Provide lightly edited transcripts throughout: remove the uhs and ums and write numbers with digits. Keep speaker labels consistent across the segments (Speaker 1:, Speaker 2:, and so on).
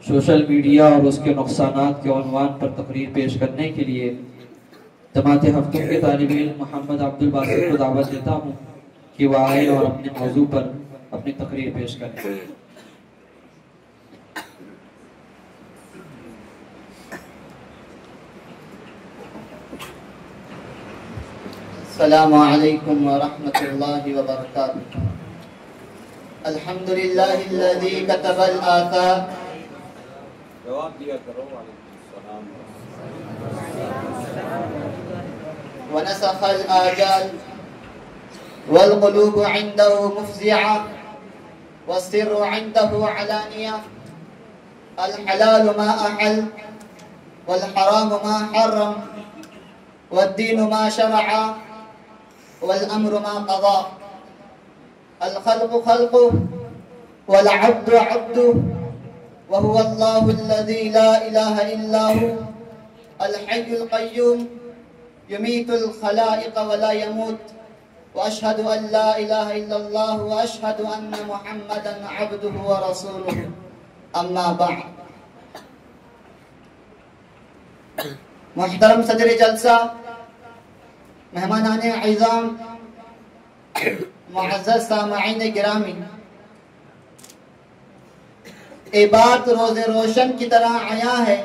Speaker 1: Social media اور اس کے نقصانات کے عنوان پر تقریر پیش کرنے کے لیے جماعت ہفتوں کے طالب علم محمد عبد الباسط کو دعوت دیتا ہوں کہ وہ آئے اور اپنے موضوع پر اپنی تقریر پیش کریں۔
Speaker 2: السلام علیکم ورحمۃ اللہ وبرکاتہ۔ الحمدللہ الذی کتب الآثار ونسخ الآجال والقلوب عنده مفزعة والسر عنده علانية، الحلال ما أحل والحرام ما حرم والدين ما شرع والأمر ما قضى، الخلق خلقه والعبد عبده وهو الله الذي لا إله إلا هو الحي القيوم يميت الخلائق ولا يموت، وأشهد أن لا إله إلا الله وأشهد أن محمدا عبده ورسوله، أما بعد۔ محترم صدر جلسہ، مہمانان اعظام، معزز سامعین گرامی، یہ بات روز روشن کی طرح عیاں ہے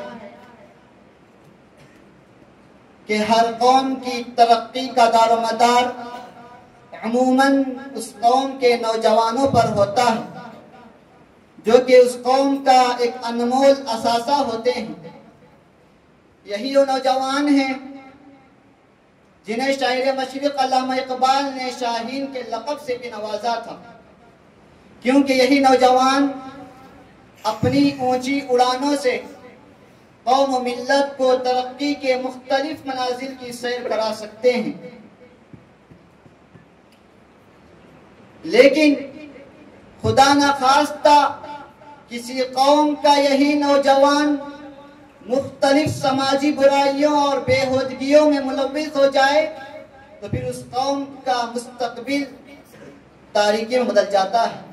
Speaker 2: کہ ہر قوم کی ترقی کا دار و مدار عموماً اس قوم کے نوجوانوں پر ہوتا ہے، جو کہ اس قوم کا ایک انمول اثاثہ ہوتے ہیں۔ یہی وہ نوجوان ہیں جنہیں شاعر مشرق علامہ اقبال نے شاہین کے لقب سے بھی نوازا تھا، کیونکہ یہی نوجوان اپنی اونچی اڑانوں سے قوم و ملت کو ترقی کے مختلف منازل کی سیر کرا سکتے ہیں، لیکن خدا نخواستہ کسی قوم کا یہی نوجوان مختلف سماجی برائیوں اور بےہودگیوں میں ملوث ہو جائے تو پھر اس قوم کا مستقبل تاریکی میں بدل جاتا ہے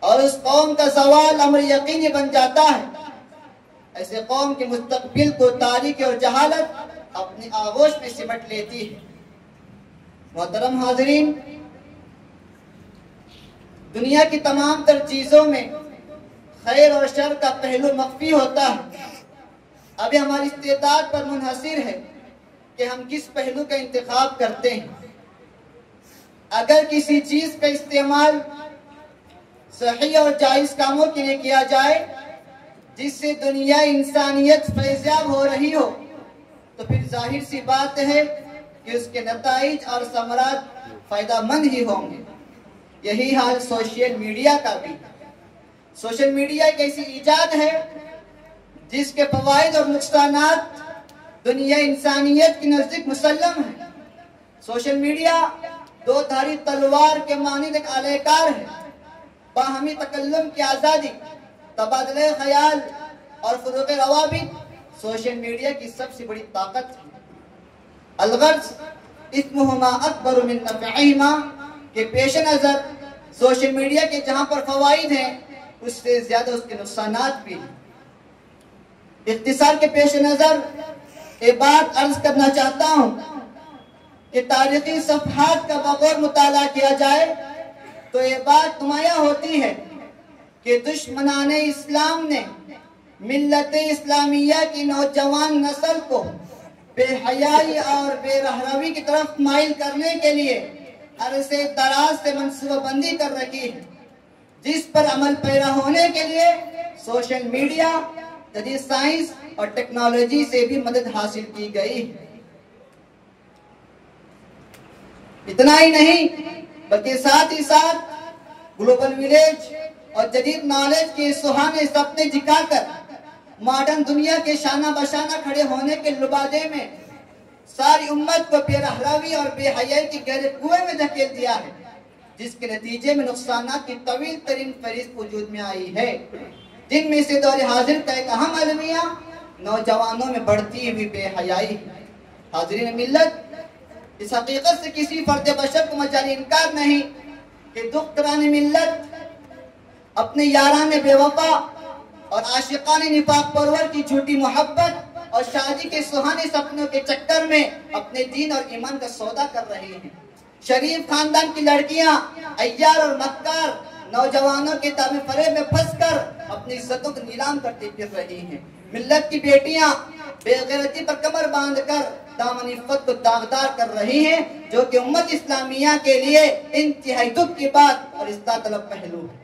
Speaker 2: اور اس قوم کا زوال امر یقینی بن جاتا ہے۔ ایسے قوم کے مستقبل کو تاریکی اور جہالت اپنی آغوش میں سمٹ لیتی ہے۔ محترم حاضرین، دنیا کی تمام تر چیزوں میں خیر اور شر کا پہلو مخفی ہوتا ہے۔ ابھی ہماری استعداد پر منحصر ہے کہ ہم کس پہلو کا انتخاب کرتے ہیں۔ اگر کسی چیز کا استعمال صحیح اور جائز کاموں کے لیے کیا جائے جس سے دنیا انسانیت فیضیاب ہو رہی ہو تو پھر ظاہر سی بات ہے کہ اس کے نتائج اور ثمرات فائدہ مند ہی ہوں گے۔ یہی حال سوشل میڈیا کا بھی۔ سوشل میڈیا ایک ایسی ایجاد ہے جس کے فوائد اور نقصانات دنیا انسانیت کی نزدیک مسلم ہے۔ سوشل میڈیا دو دھاری تلوار کے مانند ایک آلہ کار ہے۔ باہمی تکلم کی آزادی، تبادلہ خیال اور فروغ روابط سوشل میڈیا کی سب سے بڑی طاقت ہے۔ الغرض اثمہما اکبر من نفعہما کے پیش نظر سوشل میڈیا کے جہاں پر فوائد ہیں اس سے زیادہ اس کے نقصانات بھی ہیں۔ اختصار کے پیش نظر یہ بات عرض کرنا چاہتا ہوں کہ تاریخی صفحات کا بغور مطالعہ کیا جائے تو یہ بات نمایاں ہوتی ہے کہ دشمنان اسلام نے ملت اسلامیہ کی نوجوان نسل کو بے حیائی اور بے رہروی کی طرف مائل کرنے کے لیے عرصے دراز سے منصوبہ بندی کر رکھی ہے، جس پر عمل پیرا ہونے کے لیے سوشل میڈیا، جدید سائنس اور ٹیکنالوجی سے بھی مدد حاصل کی گئی ہے۔ اتنا ہی نہیں بلکہ ساتھ ہی ساتھ گلوبل ویلیج اور جدید نالج کے سہانے سپنے جھکا کر ماڈرن دنیا کے شانہ بشانہ کھڑے ہونے کے لبادے میں ساری امت کو بے رہروی اور بے حیائی کے گہرے کنویں میں دھکیل دیا ہے، جس کے نتیجے میں نقصانات کی طویل ترین فہرست وجود میں آئی ہے، جن میں سے دور حاضر کا ایک اہم المیہ نوجوانوں میں بڑھتی ہوئی بے حیائی ہے۔ حاضرین ملت، اس حقیقت سے کسی فرد بشر کو مجال انکار نہیں کہ دختران ملت اپنے یاران بے وفا اور عاشقان نفاق پرور کی جھوٹی محبت اور شادی کے سہانے سپنوں کے چکر میں اپنے دین اور ایمان کا سودا کر رہی ہیں۔ شریف خاندان کی لڑکیاں عیار اور مکار نوجوانوں کے تابع فریب میں پھنس کر اپنی عزتوں کو نیلام کرتی پھر رہی ہیں۔ ملت کی بیٹیاں بے غیرتی پر کمر باندھ کر دامن عفت کو داغدار کر رہی ہیں، جو کہ امت اسلامیہ کے لیے انتہائی دکھ کی بات اور اصلاح طلب پہلو ہے۔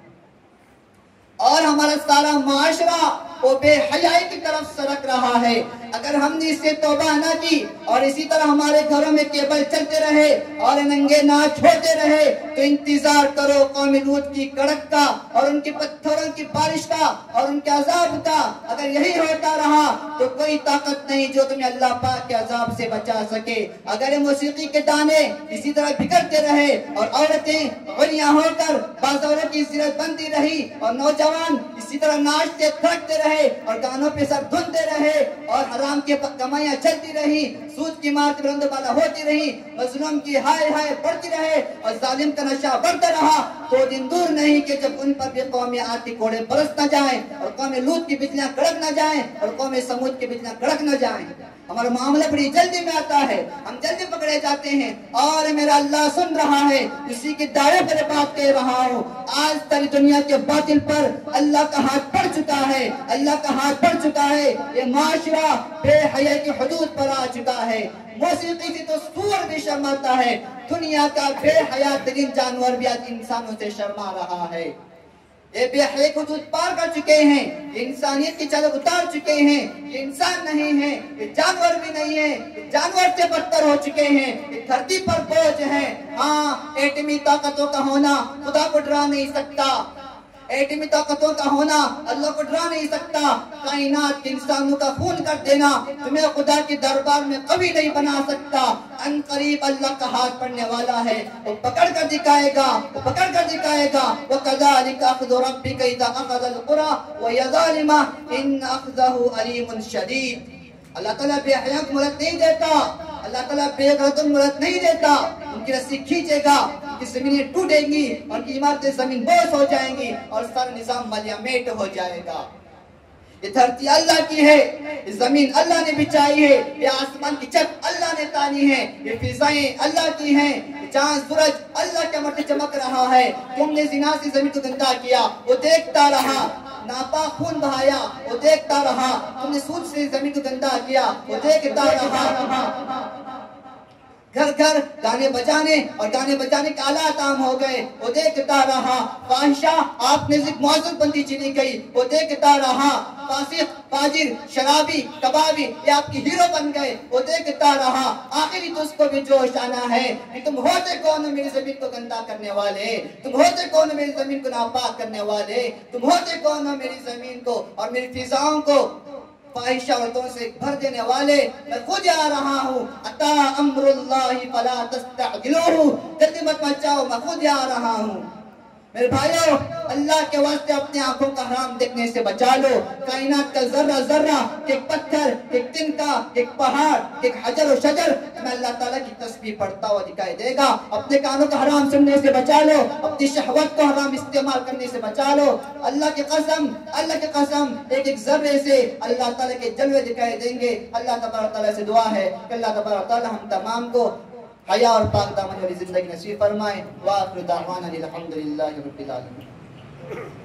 Speaker 2: اور ہمارا سارا معاشرہ وہ بے حیائی کی طرف سرک رہا ہے۔ اگر ہم نے اس سے توبہ نہ کی اور اسی طرح ہمارے گھروں میں کیبل چلتے رہے اور ننگے ناچ ہوتے رہے تو انتظار کرو قوم لوط کی کڑک کا اور ان کی پتھروں کی بارش کا اور ان کے عذاب کا۔ اگر یہی ہوتا رہا تو کوئی طاقت نہیں جو تمہیں اللہ پاک کے عذاب سے بچا سکے۔ اگر موسیقی کے دانے اسی طرح بگڑتے رہے اور عورتیں غلیاں ہو کر بازاروں کی زینت بنتی رہی اور نوجوان اسی طرح ناچتے تھرکتے رہے اور گانوں پہ سر دھنتے رہے اور حرام کی کمائیاں چلتی رہی، سود کی مار بلند بالا ہوتی رہی، مظلوم کی ہائے ہائے بڑھتی رہے اور ظالم کا نشہ بڑھتا رہا، تو دن دور نہیں کہ جب ان پر بھی قوم عاد کے کوڑے برس نہ جائیں اور قوم لوط کی بجلیاں کڑک نہ جائیں اور قوم سمود کی بجلیاں کڑک نہ جائیں۔ ہمارا معاملہ بڑی جلدی میں آتا ہے، ہم جلدی پکڑے جاتے ہیں، اور میرا اللہ سن رہا ہے، اسی کے دائرے پر بات کہہ رہا ہوں۔ آج ساری دنیا کے باطل پر اللہ کا ہاتھ پڑ چکا ہے، اللہ کا ہاتھ پڑ چکا ہے۔ یہ معاشرہ بے حیائی کی حدود پر آ چکا ہے۔ موسیقی سے تو سور بھی شرماتا ہے، دنیا کا بے حیا ترین جانور بھی آج انسانوں سے شرما رہا ہے۔ یہ بے حیائی حدود پار کر چکے ہیں، یہ انسانیت کی چادر اتار چکے ہیں، یہ انسان نہیں ہے، یہ جانور بھی نہیں ہے، یہ جانور سے بدتر ہو چکے ہیں، یہ دھرتی پر بوجھ ہیں۔ ہاں، ایٹمی طاقتوں کا ہونا خدا کو ڈرا نہیں سکتا، ایٹمی طاقتوں کا ہونا اللہ کو ڈرا نہیں سکتا، کائنات کے انسانوں کا خون کر دینا تمہیں خدا کے دربار میں کبھی نہیں بنا سکتا۔ ان قریب اللہ کا ہاتھ پڑنے والا ہے، وہ پکڑ کر دکھائے گا، وہ پکڑ کر دکھائے گا۔ وَكَذَلِكَ أَخْذُ رَبِّكَ إِذَا أَخَذَ الْقُرَىٰ وَهِيَ ظَالِمَةٌ إِنَّ أَخْذَهُ أَلِيمٌ شَدِيدٌ۔ اللہ تعالیٰ بے حیا کو مہلت نہیں دیتا، اللہ تعالیٰ بے غیرتوں کو مہلت نہیں دیتا۔ ان کی رسی کھینچے گا، ان کی زمینیں ٹوٹیں گی، ان کی عمارتیں زمین بوس ہو جائیں گی اور سارا نظام ملیامیٹ ہو جائے گا۔ یہ دھرتی اللہ کی ہے، یہ زمین اللہ نے بچائی ہے، یہ آسمان کی چھت اللہ نے تانی ہے، یہ فضائیں اللہ کی ہیں، یہ چاند سورج اللہ کے امر سے چمک رہا ہے۔ تم نے زنا سے زمین کو گندا کیا، وہ دیکھتا رہا، ناپاک خون بہایا، وہ دیکھتا رہا، تم نے سود سے زمین کو گندا کیا، وہ دیکھتا رہا۔ گھر گھر گانے بجانے اور گانے بجانے کے آلات عام ہو گئے، وہ دیکھتا رہا۔ فاحشہ آپ نے ذکر معذب بندی چلی گئی، وہ دیکھتا رہا۔ فاسق، فاجر، شرابی، کبابی یہ آپ کی ہیرو بن گئے، وہ دیکھتا رہا۔ آخری تو اس کو بھی جوش آنا ہے کہ تم ہوتے کون میری زمین کو گندا کرنے والے، تم ہوتے کون میری زمین کو ناپاک کرنے والے، تم ہوتے کون میری زمین کو اور میری فضاؤں کو فاحشہ عورتوں سے بھر دینے والے۔ میں خود آ رہا ہوں، اتا امر اللہ فلا تستعجلوہ، جلدی مت مچاؤ، میں خود آ رہا ہوں۔ میرے بھائیو، اللہ کے واسطے اپنی آنکھوں کا حرام دیکھنے سے بچا لو۔ کائنات کا ذرہ ذرہ، ایک پتھر، ایک تنکا، ایک پہاڑ، ایک حجر و شجر میں اللہ تعالیٰ کی تسبیح پڑھتا ہوا دکھائی دے گا۔ اپنے کانوں کا حرام سننے سے بچا لو، اپنی شہوت کو حرام استعمال کرنے سے بچا لو۔ اللہ کی قسم، اللہ کی قسم، ایک ایک ذرے سے اللہ تعالیٰ کے جلوے دکھائی دیں گے۔ اللہ تبارک تعالیٰ سے دعا ہے کہ اللہ تبارک تعالیٰ ہم تمام کو حیا اور پاک دامن والی زندگی نصیب فرمائے۔ وآخر دعوانا الحمدللہ رب العالمین۔